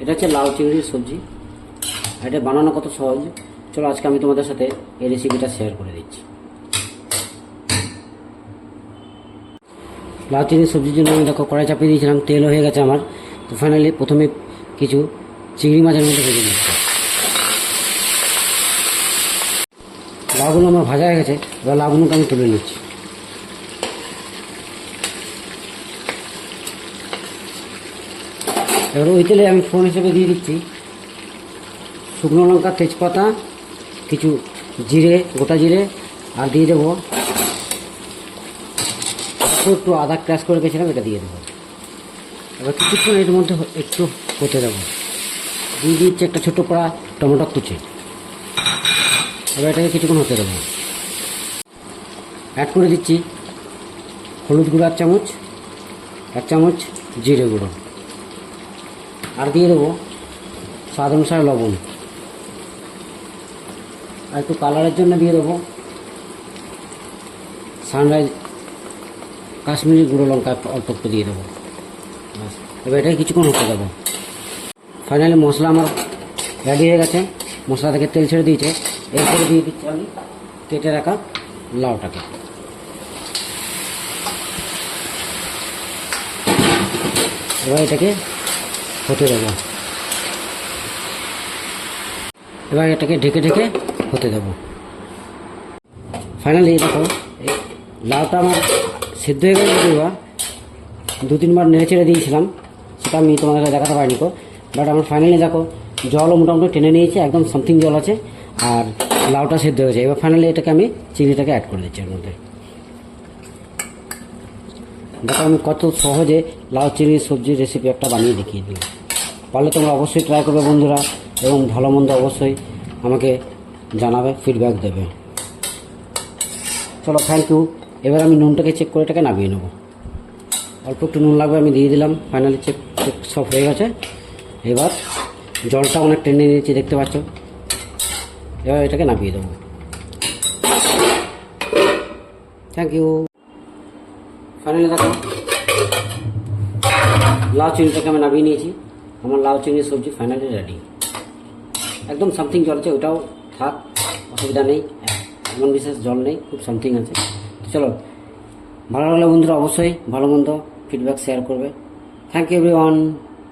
এটা হচ্ছে লাউ চিংড়ির সবজি। এটা বানানো কত সহজ, চলো আজকে আমি তোমাদের সাথে এই রেসিপিটা শেয়ার করে দিচ্ছি। লাউ চিংড়ির সবজির জন্য আমি দেখো কড়াই চাপিয়ে দিয়েছিলাম, তেল হয়ে গেছে আমার। তো ফাইনালি প্রথমে কিছু চিংড়ি মাছের মধ্যে ভেজে নিচ্ছি। লাউগুলো আমার ভাজা হয়ে গেছে, এবার লাউগুলোকে আমি তুলে নিচ্ছি। এবার ওই তেলে আমি ফোড়ন হিসেবে দিয়ে দিচ্ছি শুকনো লঙ্কা, তেজপাতা, কিছু জিরে, গোটা জিরে, আর দিয়ে দেবো একটু আদা ক্রাশ করে রেখেছিলাম, এটা দিয়ে দেবো। এবার কিছুক্ষণ এর মধ্যে একটু হতে দেবো। দিয়ে দিচ্ছি একটা ছোটো কড়া টমেটো কুচি। এবার এটাকে কিছুক্ষণ হতে দেবো। অ্যাড করে দিচ্ছি হলুদ গুঁড়ো 1 চামচ, 1 চামচ জিরে গুঁড়ো, আর দিয়ে দেবো স্বাদ অনুসারে লবণ, আর একটু কালারের জন্য দিয়ে দেবো সানরাইজ কাশ্মীরি গুঁড়ো লঙ্কা অল্প একটু দিয়ে দেবো। এবার এটাকে কিছুক্ষণ হতে দেবো। ফাইনালি মশলা আমার রেডি হয়ে গেছে, মশলা থেকে তেল ছেড়ে দিয়েছে। এরপরে দিয়ে দিচ্ছি আমি কেটে রাখা লাউটাকে। এবার এটাকে হতে দেবো। এবার এটাকে ঢেকে ঢেকে হতে দেবো। ফাইনালি দেখো এই লাউটা আমার সেদ্ধ হয়ে গেছে। যদিও 2-3 বার নেড়ে ছেড়ে দিয়েছিলাম, সেটা আমি তোমাদেরকে দেখাতে পারিনি তো। বাট আমার ফাইনালি দেখো জলও মোটামুটি টেনে নিয়েছে, একদম সামথিং জল আছে, আর লাউটা সেদ্ধ হয়েছে। এবার ফাইনালি এটাকে আমি চিংড়িটাকে অ্যাড করে দিচ্ছি এর মধ্যে। দেখো আমি কত সহজে লাউ চিংড়ির সবজির রেসিপি একটা বানিয়ে দেখিয়ে দিই। পারলে তোমরা অবশ্যই ট্রাই করবে বন্ধুরা, এবং ভালো মন্দ অবশ্যই আমাকে জানাবে, ফিডব্যাক দেবে। চলো, থ্যাংক ইউ। এবার আমি নুনটাকে চেক করে এটাকে নামিয়ে নেবো। অল্প একটু নুন লাগবে, আমি দিয়ে দিলাম। ফাইনালি চেক সব হয়ে গেছে। এবার জলটা অনেক টেনে নিয়েছি, দেখতে পাচ্ছ। এবার এটাকে নামিয়ে দেবো। Thank you. ফাইনালি দেখো লাউ চিংড়িটাকে আমি নামিয়ে নিয়েছি। আমার লাউ চিংড়ির সবজি ফাইনালি রেডি। একদম সামথিং জল আছে, ওটাও থাক, অসুবিধা নেই, এমন বিশেষ জল নেই, খুব সামথিং আছে। চলো, ভালো লাগলে বন্ধুরা অবশ্যই ভালো মন্দ ফিডব্যাক শেয়ার করবে। Thank you everyone.